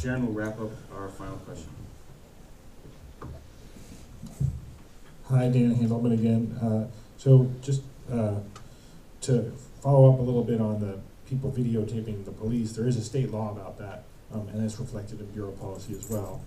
Sharon will wrap up our final question. Hi, Dan Handelman again. So just to follow up a little bit on the people videotaping the police, there is a state law about that, and that's reflected in bureau policy as well.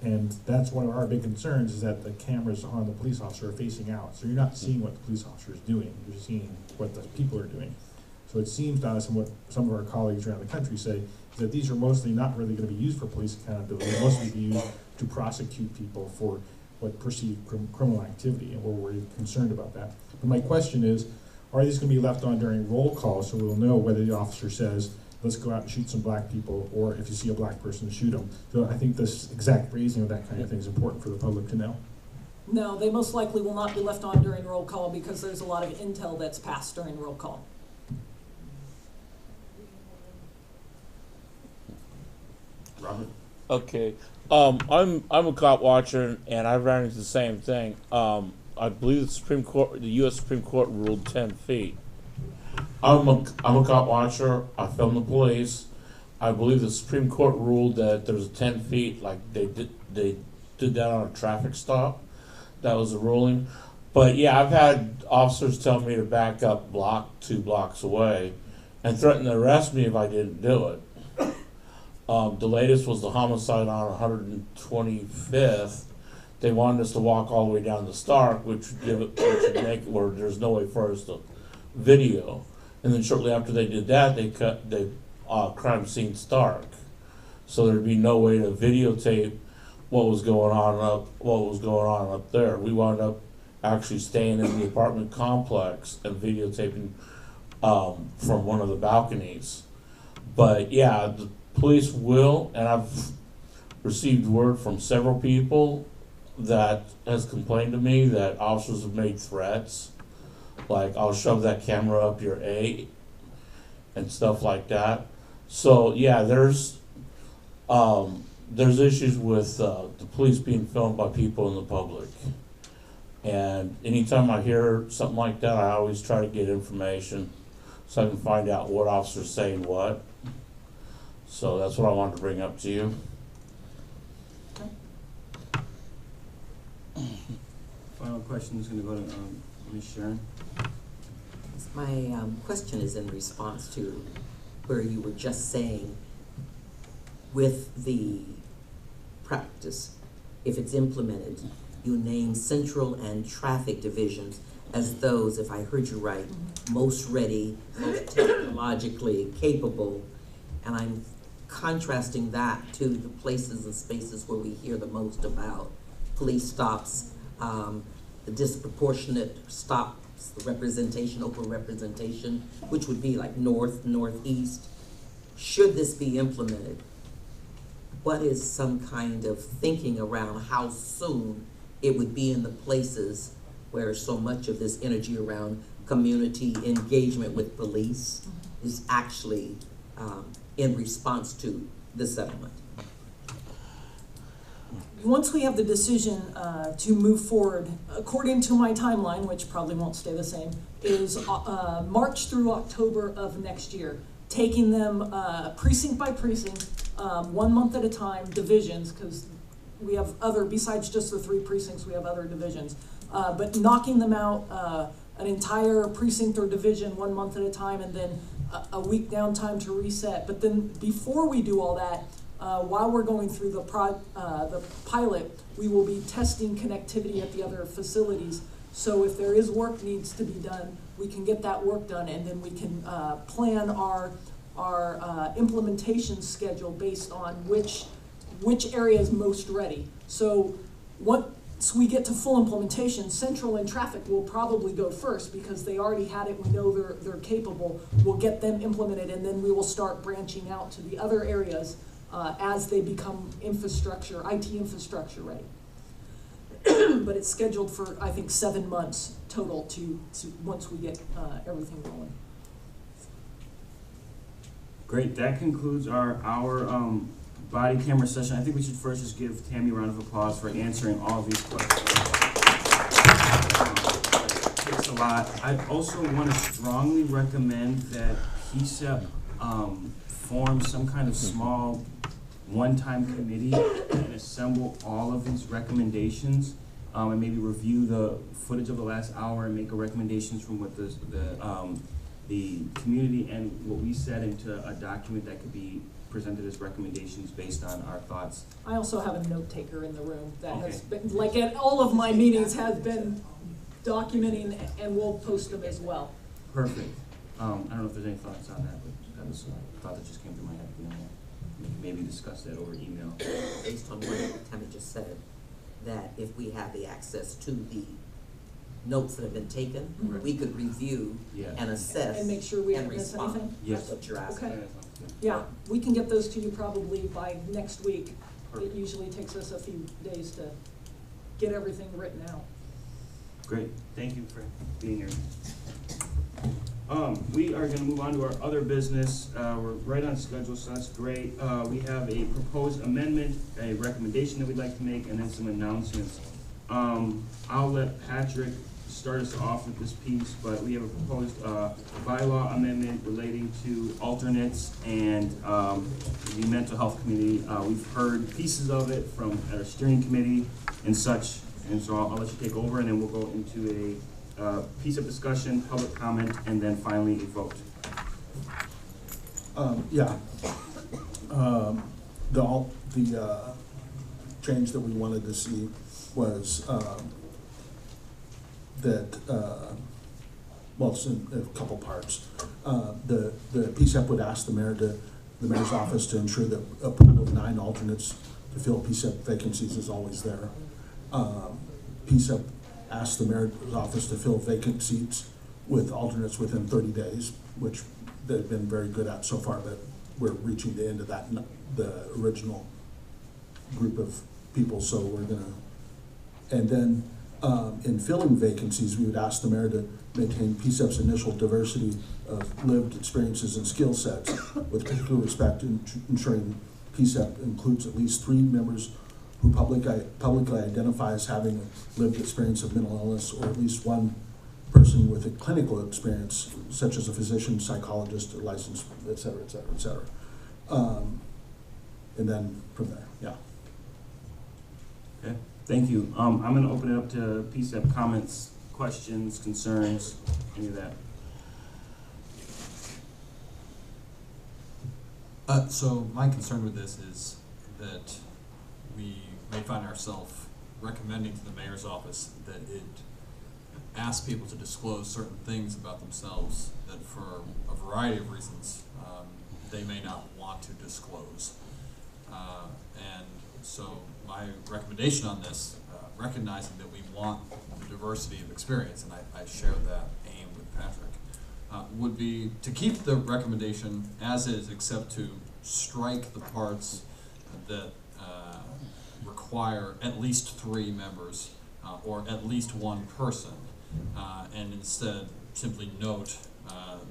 And that's one of our big concerns, is that the cameras on the police officer are facing out. So you're not seeing what the police officer is doing, you're seeing what the people are doing. So it seems to us, and what some of our colleagues around the country say, is that these are mostly not really going to be used for police accountability, they'll mostly be used to prosecute people for what perceived criminal activity, and we're really concerned about that. But my question is, are these going to be left on during roll call, so we'll know whether the officer says, let's go out and shoot some black people, or if you see a black person, shoot them? So I think this exact phrasing of that kind of thing is important for the public to know. No, they most likely will not be left on during roll call, because there's a lot of intel that's passed during roll call. Robert? Okay. I'm a cop watcher, and I've ran into the same thing. I believe the U.S. Supreme Court ruled 10 feet. I'm a cop watcher. I film the police. I believe the Supreme Court ruled that there's 10 feet, like they did that on a traffic stop. That was a ruling. But yeah, I've had officers tell me to back up 2 blocks away and threaten to arrest me if I didn't do it. The latest was the homicide on 125th. They wanted us to walk all the way down to Stark, which would make it where there's no way for us to video. And then shortly after they did that, they cut the crime scene Stark, so there'd be no way to videotape what was going on up there. We wound up actually staying in the apartment complex and videotaping from one of the balconies. But yeah, the police will, and I've received word from several people that has complained to me that officers have made threats, like I'll shove that camera up your A and stuff like that. So yeah, there's issues with the police being filmed by people in the public. And anytime I hear something like that, I always try to get information so I can find out what officer's saying what. So that's what I wanted to bring up to you. Final question is going to go to Ms. Sharon. My question is in response to where you were just saying, with the practice, if it's implemented, you name central and traffic divisions as those, if I heard you right, most ready, most technologically capable, and I'm contrasting that to the places and spaces where we hear the most about police stops, the disproportionate stops, the representation, over-representation, which would be like north, northeast. Should this be implemented, what is some kind of thinking around how soon it would be in the places where so much of this energy around community engagement with police is actually in response to the settlement? Once we have the decision to move forward, according to my timeline, which probably won't stay the same, is March through October of next year, taking them precinct by precinct, 1 month at a time, divisions, because we have other, besides just the 3 precincts, we have other divisions, but knocking them out, an entire precinct or division 1 month at a time, and then a week downtime to reset. But then before we do all that, while we're going through the pilot, we will be testing connectivity at the other facilities. So if there is work needs to be done, we can get that work done, and then we can plan our implementation schedule based on which area is most ready. So once we get to full implementation, central and traffic will probably go first because they already had it. We know they're capable. We'll get them implemented, and then we will start branching out to the other areas as they become IT infrastructure ready. But it's scheduled for, I think, 7 months total to once we get everything rolling. Great, that concludes our body camera session. I think we should first just give Tammy a round of applause for answering all of these questions. It takes a lot. I also want to strongly recommend that PSEP form some kind of small one-time committee and assemble all of these recommendations, and maybe review the footage of the last hour and make a recommendations from what the community and what we said into a document that could be presented as recommendations based on our thoughts. I also have a note taker in the room that has Okay. been, like at all of my meetings, has been documenting, and we'll post them as well. Perfect. I don't know if there's any thoughts on that, but that was a thought that just came to my head. You know, we can maybe discuss that over email. Based on what Tammy just said, that if we have the access to the notes that have been taken, Mhm. we could review Yeah. and assess And make sure we and haven't missed respond. anything? Yes. That's what you're asking. Okay. Yeah, we can get those to you probably by next week. It Perfect. usually takes us a few days to get everything written out. Great, thank you for being here. We are gonna move on to our other business. We're right on schedule, so that's great. We have a proposed amendment, a recommendation that we'd like to make, and then some announcements. I'll let Patrick start us off with this piece, but we have a proposed, bylaw amendment relating to alternates and, the mental health committee. We've heard pieces of it from our steering committee and such, and so I'll let you take over, and then we'll go into a, piece of discussion, public comment, and then finally a vote. Yeah. The change that we wanted to see was, that, well, it's in a couple parts. The PSEP would ask the mayor's office to ensure that a pool of 9 alternates to fill PSEP vacancies is always there. PSEP asked the mayor's office to fill vacant seats with alternates within 30 days, which they've been very good at so far, but we're reaching the end of that, the original group of people, so we're gonna, and then in filling vacancies, we would ask the mayor to maintain PSEP's initial diversity of lived experiences and skill sets, with particular respect to ensuring PSEP includes at least 3 members who publicly identify as having a lived experience of mental illness, or at least 1 person with a clinical experience, such as a physician, psychologist, or licensed, et cetera, et cetera, et cetera. And then from there, yeah. Okay, thank you. I'm gonna open it up to PSEP comments, questions, concerns, any of that. So my concern with this is that we may find ourselves recommending to the mayor's office that it ask people to disclose certain things about themselves that for a variety of reasons, they may not want to disclose. And so my recommendation on this, recognizing that we want the diversity of experience, and I share that aim with Patrick, would be to keep the recommendation as is, except to strike the parts that require at least 3 members or at least 1 person, and instead simply note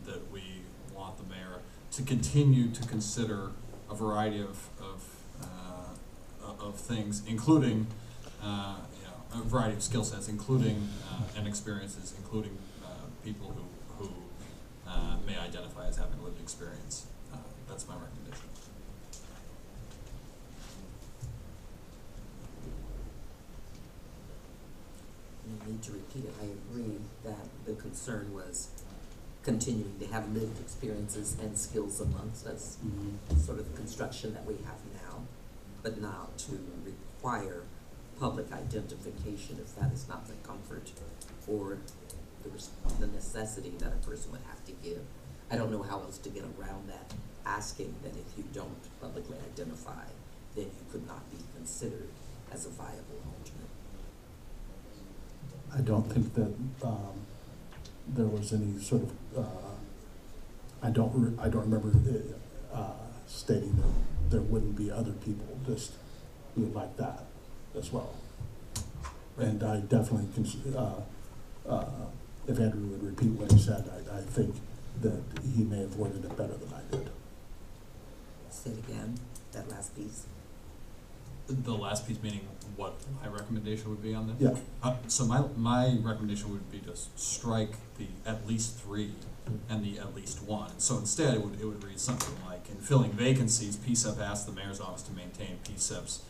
that we want the mayor to continue to consider a variety of things, including a variety of skill sets, including and experiences, including people who may identify as having lived experience. That's my recommendation. You need to repeat it. I agree that the concern was continuing to have lived experiences and skills amongst us, sort of the construction that we have now, but now to require public identification if that is not the comfort or the necessity that a person would have to give. I don't know how else to get around that, asking that if you don't publicly identify, then you could not be considered as a viable alternate. I don't think that there was any sort of, I don't remember stating that there wouldn't be other people just like that as well. And I definitely, if Andrew would repeat what he said, I think that he may have worded it better than I did. Say it again, that last piece. The last piece meaning what my recommendation would be on this? Yeah, So my recommendation would be to strike the at least 3 and the at least 1. So instead, it would read something like, in filling vacancies, PSEP asks the mayor's office to maintain PSEP's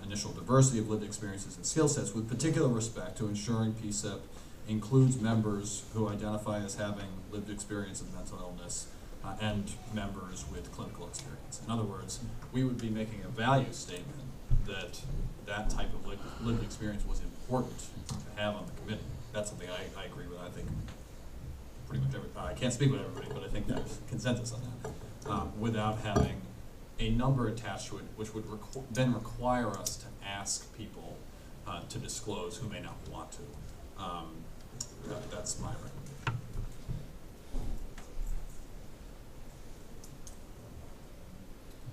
initial diversity of lived experiences and skill sets with particular respect to ensuring PSEP includes members who identify as having lived experience of mental illness and members with clinical experience. In other words, we would be making a value statement that type of lived experience was important to have on the committee. That's something I agree with. I think pretty much I can't speak with everybody, but I think there's consensus on that. Without having a number attached to it, which would then require us to ask people to disclose who may not want to. That's my recommendation.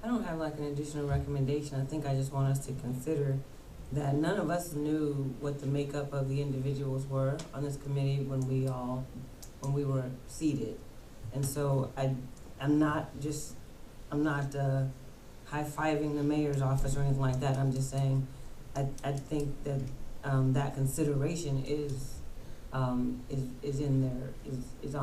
I don't have like an additional recommendation. I think I just want us to consider that none of us knew what the makeup of the individuals were on this committee when we were seated. And so I'm not high-fiving the mayor's office or anything like that. I'm just saying, I think that, that consideration is on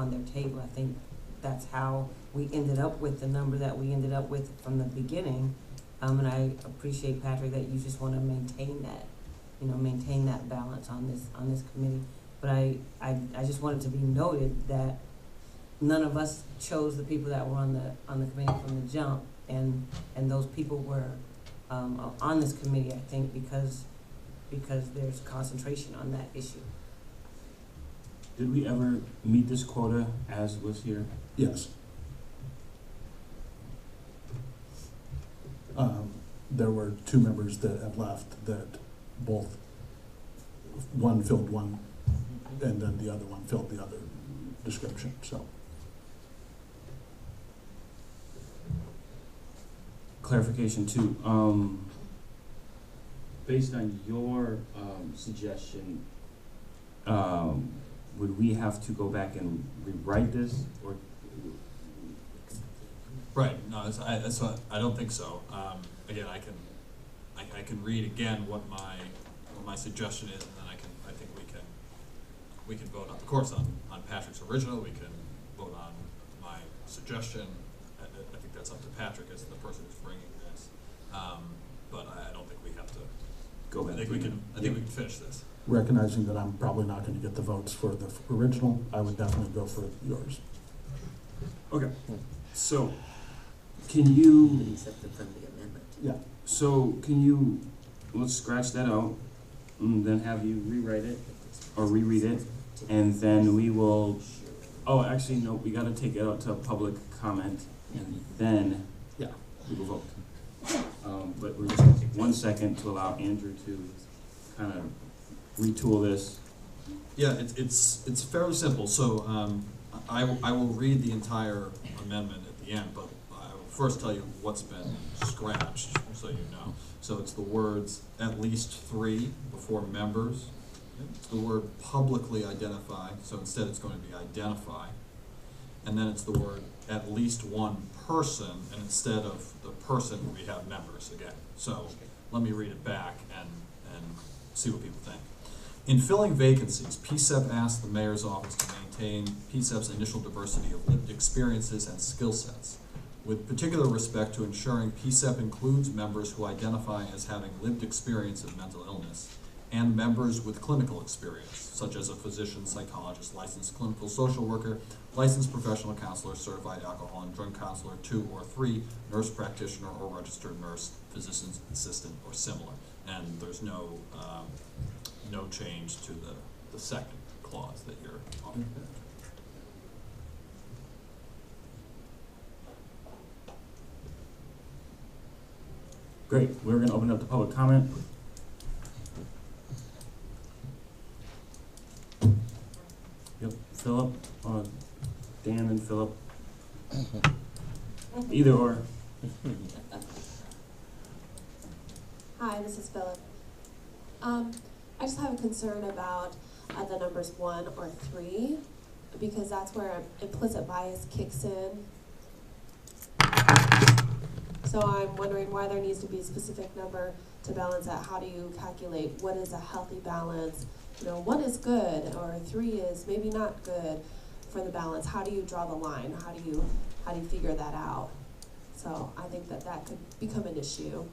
their table. I think that's how we ended up with the number that we ended up with from the beginning. And I appreciate, Patrick, that you just want to maintain that balance on this committee. But I just wanted to be noted that none of us chose the people that were on the committee from the jump, and those people were on this committee, I think, because there's concentration on that issue. Did we ever meet this quota as was here? yes. There were 2 members that had left that one filled one, and then the other one filled the other description, so. Clarification too, based on your suggestion, would we have to go back and rewrite this, or? Right. No, I don't think so. Again, I can read again what my suggestion is, and then I think we can vote on, of course, on Patrick's original. We can vote on my suggestion. I think that's up to Patrick as the person who's bringing this. But I don't think we have to Go back. I think we can finish this. Recognizing that I'm probably not gonna get the votes for the original, I would definitely go for yours. Okay, so, can you, Accept the friendly amendment. Yeah, let's scratch that out, and then have you rewrite it, or reread it, and then we will, oh, actually, no, we gotta take it out to public comment, and then yeah. we will vote. But we're just gonna take 1 second to allow Andrew to kind of retool this. Yeah, it's fairly simple. So I will read the entire amendment at the end, but I will first tell you what's been scratched, so you know. So it's the words "at least 3" before members. It's the word "publicly identify," so instead it's going to be "identify," and then it's the word "at least 1 person," and instead of the person we have members again. So let me read it back and see what people think. In filling vacancies, PSEP asks the mayor's office to maintain PSEP's initial diversity of lived experiences and skill sets, with particular respect to ensuring PSEP includes members who identify as having lived experience of mental illness, and members with clinical experience, such as a physician, psychologist, licensed clinical social worker, licensed professional counselor, certified alcohol and drug counselor, 2 or 3, nurse practitioner or registered nurse, physician's assistant, or similar. And there's no change to the second clause that you're on. Great, we're gonna open up the public comment. Yep, Philip, Dan and Philip. Either or. Hi, this is Philip. I just have a concern about the numbers 1 or 3, because that's where implicit bias kicks in. So So I'm wondering why there needs to be a specific number to balance that. How do you calculate what is a healthy balance? You know, 1 is good, or 3 is maybe not good for the balance. How do you draw the line? How do you figure that out? So I think that could become an issue.